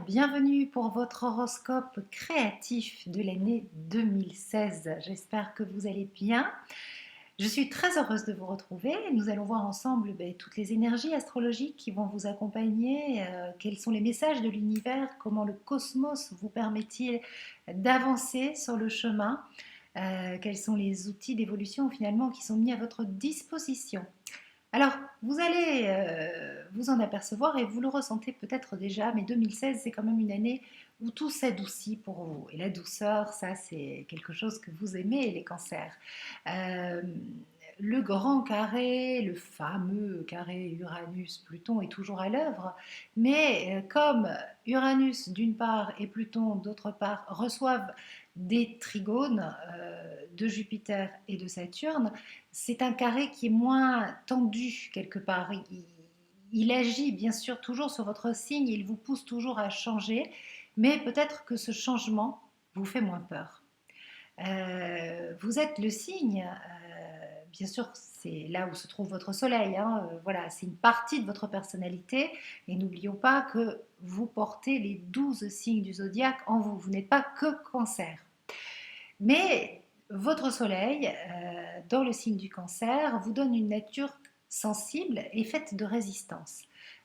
bienvenue pour votre horoscope créatif de l'année 2016. J'espère que vous allez bien. Je suis très heureuse de vous retrouver. Nous allons voir ensemble toutes les énergies astrologiques qui vont vous accompagner, quels sont les messages de l'univers, comment le cosmos vous permet-il d'avancer sur le chemin, quels sont les outils d'évolution finalement qui sont mis à votre disposition. Alors, vous allez vous en apercevoir et vous le ressentez peut-être déjà, mais 2016, c'est quand même une année où tout s'adoucit pour vous. Et la douceur, ça, c'est quelque chose que vous aimez, les cancers. Euh, le grand carré, le fameux carré Uranus-Pluton est toujours à l'œuvre, mais comme Uranus d'une part et Pluton d'autre part reçoivent des trigones de Jupiter et de Saturne, c'est un carré qui est moins tendu quelque part. Il agit bien sûr toujours sur votre signe, il vous pousse toujours à changer, mais peut-être que ce changement vous fait moins peur. Vous êtes le signe, bien sûr, c'est là où se trouve votre soleil, hein, voilà, c'est une partie de votre personnalité, et n'oublions pas que vous portez les 12 signes du zodiaque en vous, vous n'êtes pas que cancer. Mais votre soleil, dans le signe du cancer, vous donne une nature sensible et faite de résistance.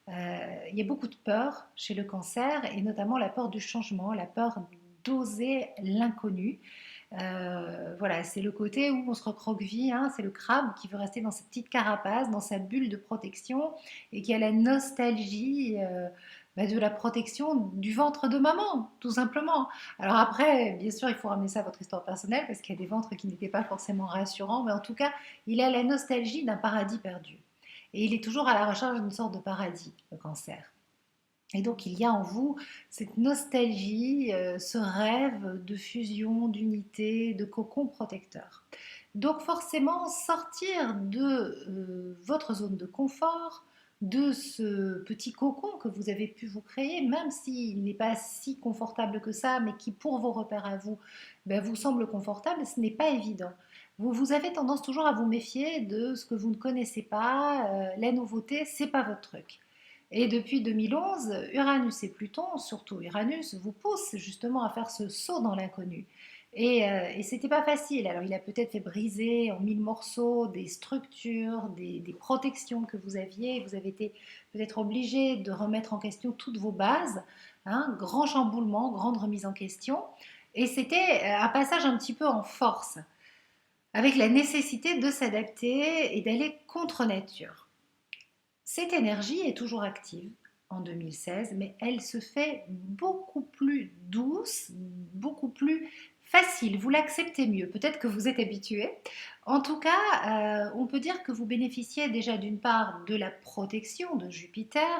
Il y a beaucoup de peur chez le cancer, et notamment la peur du changement, la peur d'oser l'inconnu. Voilà, c'est le côté où on se recroqueville, hein, c'est le crabe qui veut rester dans sa petite carapace, dans sa bulle de protection, et qui a la nostalgie de la protection du ventre de maman, tout simplement. Alors après, bien sûr, il faut ramener ça à votre histoire personnelle, parce qu'il y a des ventres qui n'étaient pas forcément rassurants, mais en tout cas, il a la nostalgie d'un paradis perdu. Et il est toujours à la recherche d'une sorte de paradis, le cancer. Et donc il y a en vous cette nostalgie, ce rêve de fusion, d'unité, de cocon protecteur. Donc forcément, sortir de votre zone de confort, de ce petit cocon que vous avez pu vous créer, même s'il n'est pas si confortable que ça, mais qui pour vos repères à vous, vous semble confortable, ce n'est pas évident. Vous avez tendance toujours à vous méfier de ce que vous ne connaissez pas, la nouveauté, c'est pas votre truc. Et depuis 2011, Uranus et Pluton, surtout Uranus, vous poussent justement à faire ce saut dans l'inconnu. Et c'était pas facile. Alors il a peut-être fait briser en mille morceaux des structures, des protections que vous aviez. Vous avez été peut-être obligé de remettre en question toutes vos bases. Hein, grand chamboulement, grande remise en question. Et c'était un passage un petit peu en force, avec la nécessité de s'adapter et d'aller contre nature. Cette énergie est toujours active en 2016, mais elle se fait beaucoup plus douce, beaucoup plus facile. Vous l'acceptez mieux. Peut-être que vous êtes habitué. En tout cas, on peut dire que vous bénéficiez déjà d'une part de la protection de Jupiter,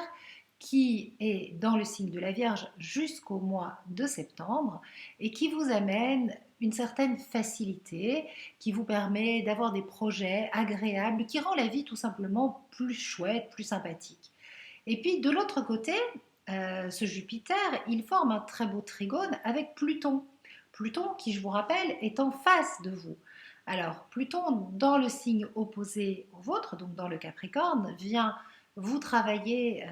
qui est dans le signe de la Vierge jusqu'au mois de septembre et qui vous amène une certaine facilité, qui vous permet d'avoir des projets agréables, qui rend la vie tout simplement plus chouette, plus sympathique. Et puis de l'autre côté, ce Jupiter, il forme un très beau trigone avec Pluton. Pluton qui, je vous rappelle, est en face de vous. Alors, Pluton, dans le signe opposé au vôtre, donc dans le Capricorne, vient vous travailler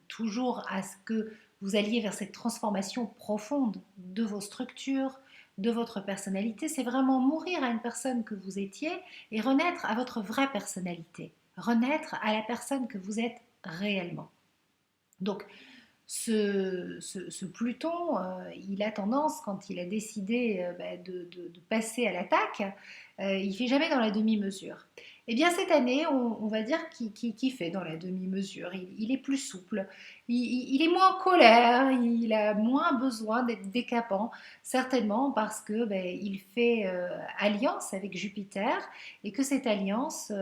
toujours à ce que vous alliez vers cette transformation profonde de vos structures, de votre personnalité. C'est vraiment mourir à une personne que vous étiez et renaître à votre vraie personnalité, renaître à la personne que vous êtes réellement. Donc, ce Pluton, il a tendance, quand il a décidé de passer à l'attaque, il ne fait jamais dans la demi-mesure. Eh bien, cette année, on va dire qu'il fait dans la demi-mesure. Il est plus souple, il est moins en colère, il a moins besoin d'être décapant, certainement parce que il fait alliance avec Jupiter et que cette alliance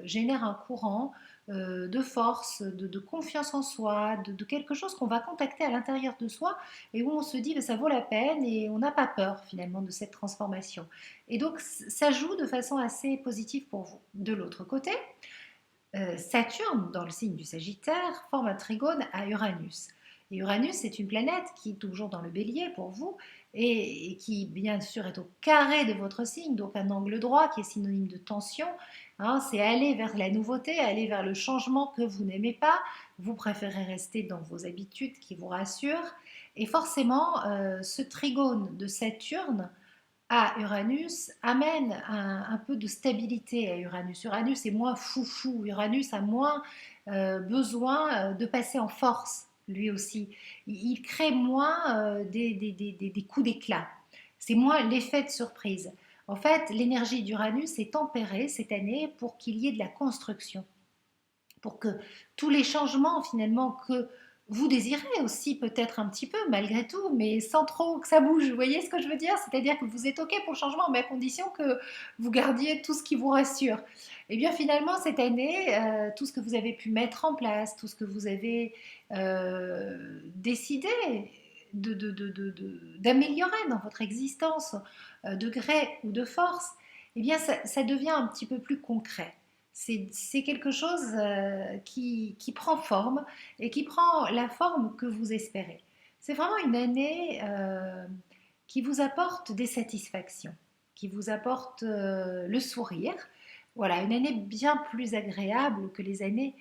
génère un courant de force, de confiance en soi, de quelque chose qu'on va contacter à l'intérieur de soi et où on se dit que ça vaut la peine et on n'a pas peur finalement de cette transformation. Et donc ça joue de façon assez positive pour vous. De l'autre côté, Saturne, dans le signe du Sagittaire, forme un trigone à Uranus. Et Uranus, c'est une planète qui est toujours dans le bélier pour vous et qui, bien sûr, est au carré de votre signe, donc un angle droit qui est synonyme de tension. Hein, c'est aller vers la nouveauté, aller vers le changement que vous n'aimez pas. Vous préférez rester dans vos habitudes qui vous rassurent. Et forcément, ce trigone de Saturne à Uranus amène un peu de stabilité à Uranus. Uranus est moins foufou, Uranus a moins besoin de passer en force, lui aussi. Il crée moins des coups d'éclat. C'est moins l'effet de surprise. En fait, l'énergie d'Uranus est tempérée cette année pour qu'il y ait de la construction, pour que tous les changements finalement que vous désirez aussi peut-être un petit peu malgré tout, mais sans trop que ça bouge. Vous voyez ce que je veux dire? C'est-à-dire que vous êtes OK pour le changement, mais à condition que vous gardiez tout ce qui vous rassure. Et bien finalement, cette année, tout ce que vous avez pu mettre en place, tout ce que vous avez décidé d'améliorer dans votre existence, de gré ou de force, eh bien ça devient un petit peu plus concret. C'est quelque chose qui prend forme et qui prend la forme que vous espérez. C'est vraiment une année qui vous apporte des satisfactions, qui vous apporte le sourire. Voilà, une année bien plus agréable que les années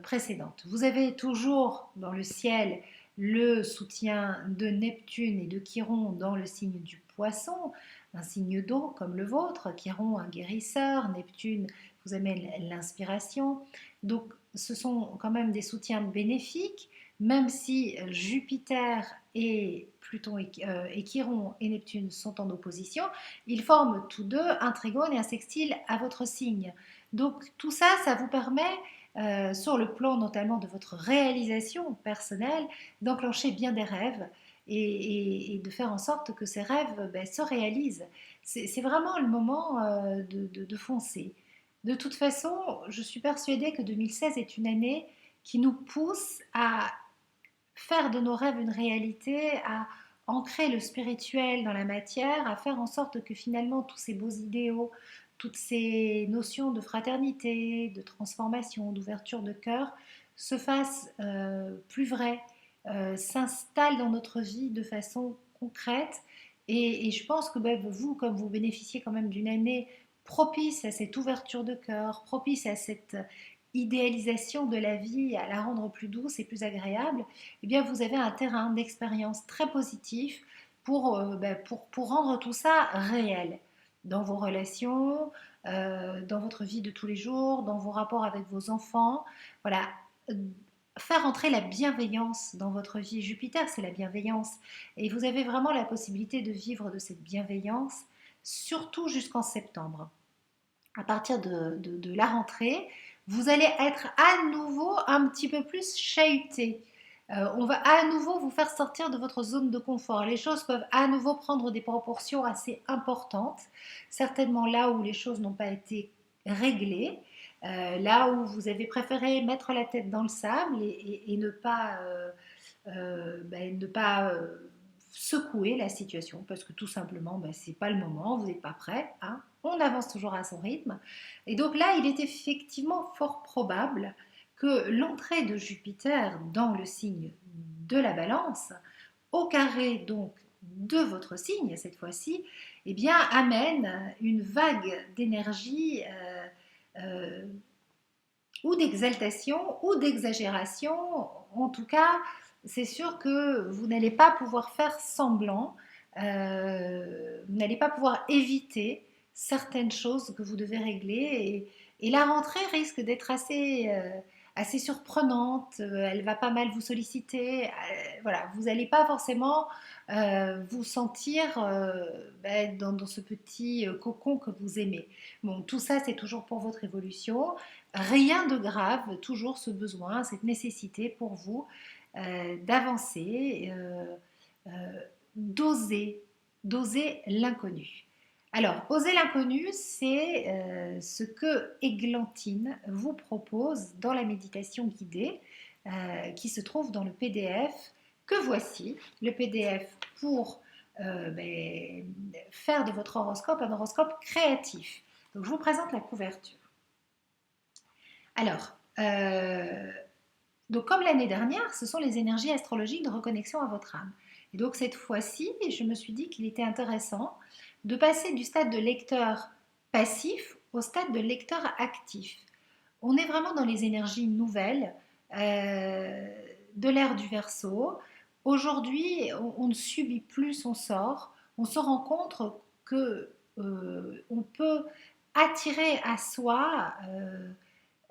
précédentes. Vous avez toujours dans le ciel le soutien de Neptune et de Chiron dans le signe du Poisson, un signe d'eau comme le vôtre, Chiron un guérisseur, Neptune vous amène l'inspiration. Donc ce sont quand même des soutiens bénéfiques, même si Jupiter et Pluton et Chiron et Neptune sont en opposition, ils forment tous deux un trigone et un sextile à votre signe. Donc tout ça, ça vous permet, sur le plan notamment de votre réalisation personnelle, d'enclencher bien des rêves et de faire en sorte que ces rêves se réalisent. C'est vraiment le moment de foncer. De toute façon, je suis persuadée que 2016 est une année qui nous pousse à faire de nos rêves une réalité, à ancrer le spirituel dans la matière, à faire en sorte que finalement tous ces beaux idéaux, toutes ces notions de fraternité, de transformation, d'ouverture de cœur se fassent plus vraies, s'installent dans notre vie de façon concrète. Et je pense que vous, comme vous bénéficiez quand même d'une année propice à cette ouverture de cœur, propice à cette idéalisation de la vie, à la rendre plus douce et plus agréable, eh bien vous avez un terrain d'expérience très positif pour rendre tout ça réel dans vos relations, dans votre vie de tous les jours, dans vos rapports avec vos enfants. Voilà, faire entrer la bienveillance dans votre vie. Jupiter, c'est la bienveillance. Et vous avez vraiment la possibilité de vivre de cette bienveillance, surtout jusqu'en septembre. À partir de la rentrée, vous allez être à nouveau un petit peu plus chahuté. On va à nouveau vous faire sortir de votre zone de confort. Les choses peuvent à nouveau prendre des proportions assez importantes, certainement là où les choses n'ont pas été réglées, là où vous avez préféré mettre la tête dans le sable et ne pas secouer la situation parce que tout simplement c'est pas le moment, vous n'êtes pas prêt, hein. On avance toujours à son rythme et donc là il est effectivement fort probable que l'entrée de Jupiter dans le signe de la Balance au carré donc de votre signe cette fois-ci, eh bien amène une vague d'énergie ou d'exaltation ou d'exagération. En tout cas, c'est sûr que vous n'allez pas pouvoir faire semblant, vous n'allez pas pouvoir éviter certaines choses que vous devez régler et la rentrée risque d'être assez surprenante, elle va pas mal vous solliciter, voilà, vous n'allez pas forcément vous sentir dans ce petit cocon que vous aimez. Bon, tout ça c'est toujours pour votre évolution, rien de grave, toujours ce besoin, cette nécessité pour vous d'avancer, d'oser, d'oser l'inconnu. Alors, oser l'inconnu, c'est ce que Églantine vous propose dans la méditation guidée qui se trouve dans le PDF que voici, le PDF pour faire de votre horoscope un horoscope créatif. Donc, je vous présente la couverture. Alors, Donc comme l'année dernière, ce sont les énergies astrologiques de reconnexion à votre âme. Et donc cette fois-ci, je me suis dit qu'il était intéressant de passer du stade de lecteur passif au stade de lecteur actif. On est vraiment dans les énergies nouvelles euh, de l'ère du Verseau. Aujourd'hui, on ne subit plus son sort. On se rend compte que on peut attirer à soi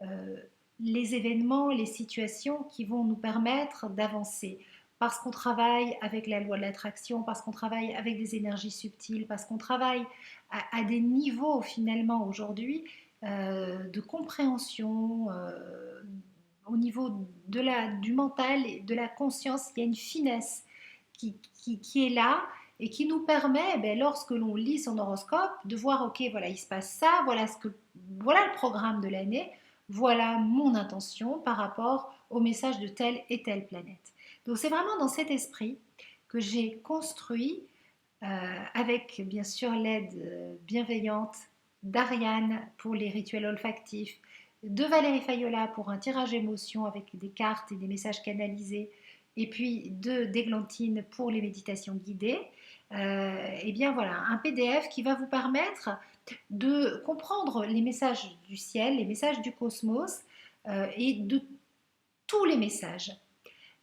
euh, les événements, les situations qui vont nous permettre d'avancer. Parce qu'on travaille avec la loi de l'attraction, parce qu'on travaille avec des énergies subtiles, parce qu'on travaille à des niveaux finalement aujourd'hui de compréhension, au niveau du mental et de la conscience, il y a une finesse qui est là et qui nous permet, ben, lorsque l'on lit son horoscope, de voir, ok, voilà, il se passe ça, voilà le programme de l'année, voilà mon intention par rapport au message de telle et telle planète. Donc c'est vraiment dans cet esprit que j'ai construit, avec bien sûr l'aide bienveillante d'Ariane pour les rituels olfactifs, de Valérie Fayola pour un tirage émotion avec des cartes et des messages canalisés, et puis d'Églantine pour les méditations guidées. Et bien voilà, un PDF qui va vous permettre de comprendre les messages du ciel, les messages du cosmos et de tous les messages.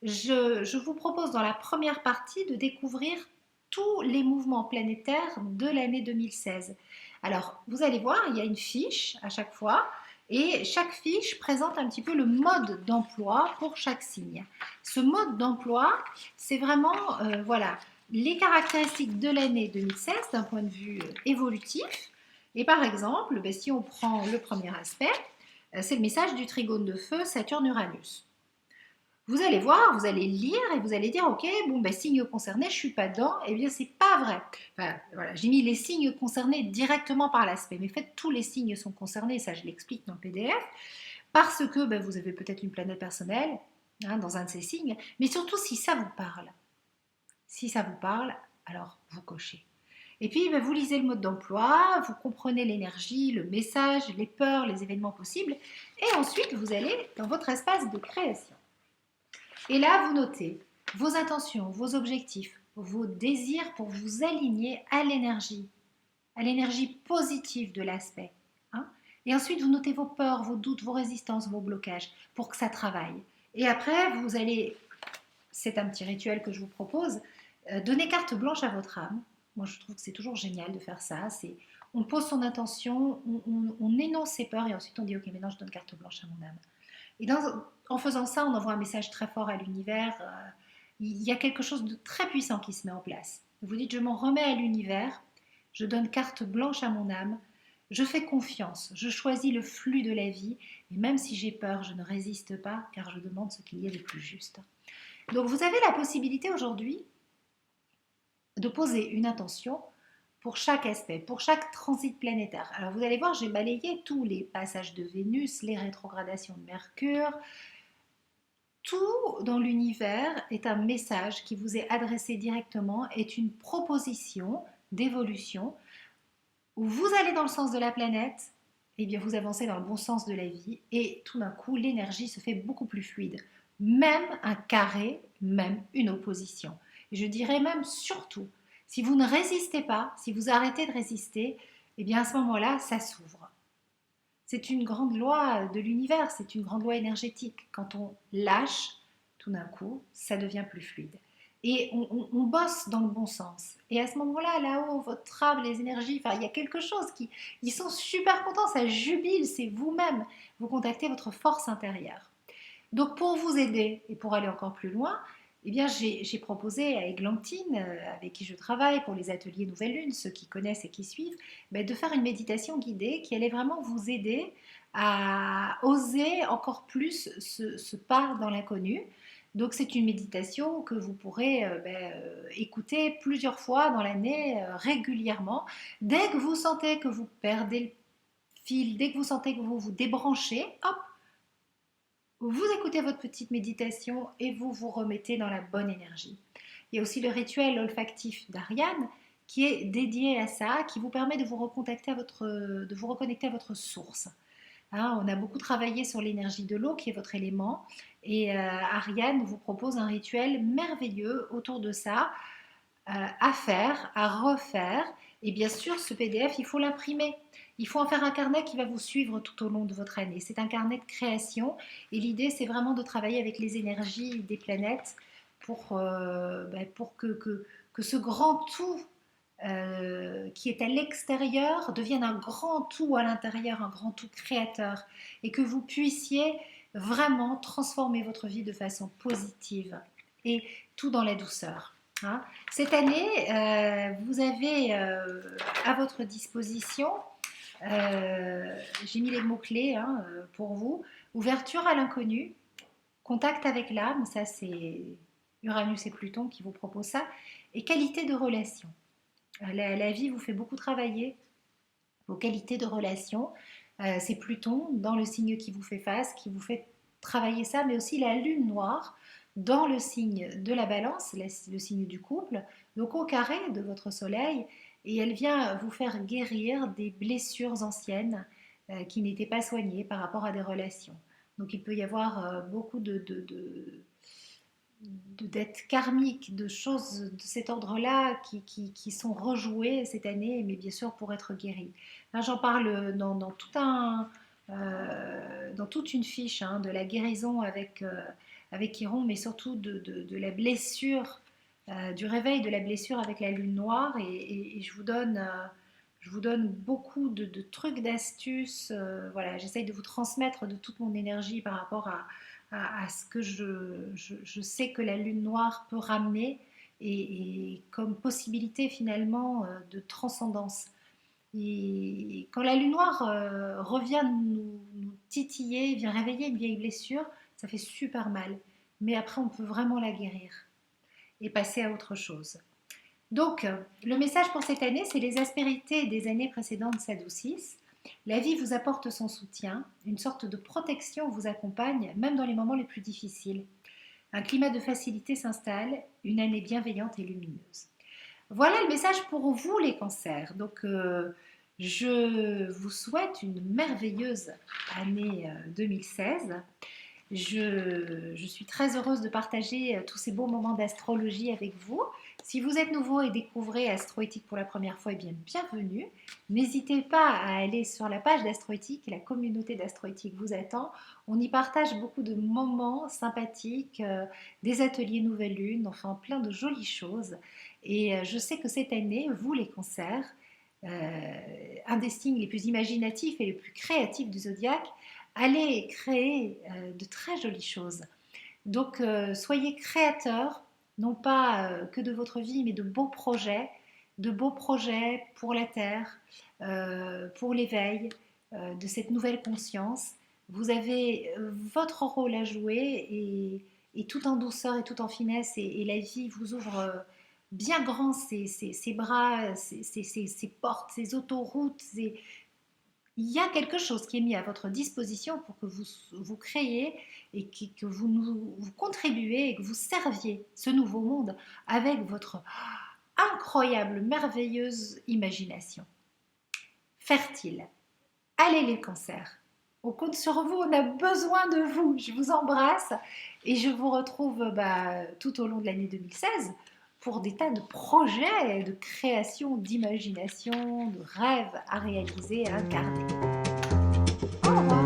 Je vous propose dans la première partie de découvrir tous les mouvements planétaires de l'année 2016. Alors, vous allez voir, il y a une fiche à chaque fois et chaque fiche présente un petit peu le mode d'emploi pour chaque signe. Ce mode d'emploi, c'est vraiment voilà, les caractéristiques de l'année 2016 d'un point de vue évolutif. Et par exemple, ben, si on prend le premier aspect, c'est le message du trigone de feu Saturne-Uranus. Vous allez voir, vous allez lire et vous allez dire, ok, bon, ben, signe concerné, je ne suis pas dedans. Eh bien, c'est pas vrai. Enfin, voilà, j'ai mis les signes concernés directement par l'aspect, mais faites tous les signes sont concernés, ça je l'explique dans le PDF, parce que ben, vous avez peut-être une planète personnelle hein, dans un de ces signes, mais surtout si ça vous parle. Si ça vous parle, alors vous cochez. Et puis, ben, vous lisez le mode d'emploi, vous comprenez l'énergie, le message, les peurs, les événements possibles, et ensuite vous allez dans votre espace de création. Et là, vous notez vos intentions, vos objectifs, vos désirs pour vous aligner à l'énergie positive de l'aspect. Hein. Et ensuite, vous notez vos peurs, vos doutes, vos résistances, vos blocages pour que ça travaille. Et après, vous allez, c'est un petit rituel que je vous propose, donner carte blanche à votre âme. Moi, je trouve que c'est toujours génial de faire ça. On pose son intention, on énonce ses peurs et ensuite on dit, ok, maintenant je donne carte blanche à mon âme. Et en faisant ça, on envoie un message très fort à l'univers. Il y a quelque chose de très puissant qui se met en place. Vous dites, je m'en remets à l'univers, je donne carte blanche à mon âme, je fais confiance, je choisis le flux de la vie, et même si j'ai peur, je ne résiste pas, car je demande ce qu'il y a de plus juste. Donc vous avez la possibilité aujourd'hui de poser une intention pour chaque aspect, pour chaque transit planétaire. Alors vous allez voir, j'ai balayé tous les passages de Vénus, les rétrogradations de Mercure. Tout dans l'univers est un message qui vous est adressé directement, est une proposition d'évolution où vous allez dans le sens de la planète, et bien vous avancez dans le bon sens de la vie et tout d'un coup l'énergie se fait beaucoup plus fluide. Même un carré, même une opposition. Et je dirais même surtout, si vous ne résistez pas, si vous arrêtez de résister, et bien à ce moment-là, ça s'ouvre. C'est une grande loi de l'univers, c'est une grande loi énergétique. Quand on lâche, tout d'un coup, ça devient plus fluide. Et on bosse dans le bon sens. Et à ce moment-là, là-haut, votre âme, les énergies, enfin, il y a quelque chose qui... Ils sont super contents, ça jubile, c'est vous-même. Vous contactez votre force intérieure. Donc pour vous aider et pour aller encore plus loin, eh bien, j'ai proposé à Églantine, avec qui je travaille pour les ateliers Nouvelle Lune, ceux qui connaissent et qui suivent, ben, de faire une méditation guidée qui allait vraiment vous aider à oser encore plus ce pas dans l'inconnu. Donc c'est une méditation que vous pourrez écouter plusieurs fois dans l'année, régulièrement. Dès que vous sentez que vous perdez le fil, dès que vous sentez que vous vous débranchez, hop, vous écoutez votre petite méditation et vous vous remettez dans la bonne énergie. Il y a aussi le rituel olfactif d'Ariane qui est dédié à ça, qui vous permet de vous reconnecter à votre source. Hein, on a beaucoup travaillé sur l'énergie de l'eau, qui est votre élément. Et Ariane vous propose un rituel merveilleux autour de ça, à faire, à refaire. Et bien sûr, ce PDF, il faut l'imprimer. Il faut en faire un carnet qui va vous suivre tout au long de votre année. C'est un carnet de création. Et l'idée, c'est vraiment de travailler avec les énergies des planètes pour que ce grand tout qui est à l'extérieur devienne un grand tout à l'intérieur, un grand tout créateur. Et que vous puissiez vraiment transformer votre vie de façon positive. Et tout dans la douceur. Hein. Cette année, vous avez à votre disposition, j'ai mis les mots-clés hein, pour vous, ouverture à l'inconnu, contact avec l'âme, ça c'est Uranus et Pluton qui vous proposent ça, et qualité de relation. La vie vous fait beaucoup travailler vos qualités de relation. C'est Pluton dans le signe qui vous fait face, qui vous fait travailler ça, mais aussi la lune noire dans le signe de la balance, le signe du couple, donc au carré de votre soleil, et elle vient vous faire guérir des blessures anciennes qui n'étaient pas soignées par rapport à des relations. Donc il peut y avoir beaucoup de dettes karmiques, de choses de cet ordre-là qui sont rejouées cette année, mais bien sûr pour être guéries. Là, j'en parle dans toute une fiche hein, de la guérison avec Chiron, mais surtout de la blessure, du réveil de la blessure avec la lune noire. Et je vous donne beaucoup de trucs, d'astuces. Voilà, j'essaye de vous transmettre de toute mon énergie par rapport à ce que je sais que la lune noire peut ramener et comme possibilité finalement de transcendance. Et quand la lune noire revient nous titiller, vient réveiller une vieille blessure, ça fait super mal. Mais après, on peut vraiment la guérir et passer à autre chose. Donc, le message pour cette année, c'est les aspérités des années précédentes s'adoucissent. La vie vous apporte son soutien, une sorte de protection vous accompagne, même dans les moments les plus difficiles. Un climat de facilité s'installe, une année bienveillante et lumineuse. Voilà le message pour vous les cancers. Donc, je vous souhaite une merveilleuse année 2016. Je suis très heureuse de partager tous ces beaux moments d'astrologie avec vous. Si vous êtes nouveau et découvrez Astroéthique pour la première fois, eh bien bienvenue. N'hésitez pas à aller sur la page d'Astroéthique, la communauté d'Astroéthique vous attend. On y partage beaucoup de moments sympathiques, des ateliers Nouvelle Lune, enfin plein de jolies choses. Et je sais que cette année, vous les cancers, un des signes les plus imaginatifs et les plus créatifs du zodiaque, allez créer de très jolies choses. Donc, soyez créateurs, non pas que de votre vie, mais de beaux projets pour la Terre, pour l'éveil de cette nouvelle conscience. Vous avez votre rôle à jouer et tout en douceur et tout en finesse, et la vie vous ouvre bien grand ses bras, ses portes, ses autoroutes, il y a quelque chose qui est mis à votre disposition pour que vous créiez et que vous contribuez et que vous serviez ce nouveau monde avec votre incroyable, merveilleuse imagination. Fertile. Allez les cancers. On compte sur vous, on a besoin de vous. Je vous embrasse et je vous retrouve tout au long de l'année 2016 pour des tas de projets, de création, d'imagination, de rêves à réaliser, à incarner. Au revoir.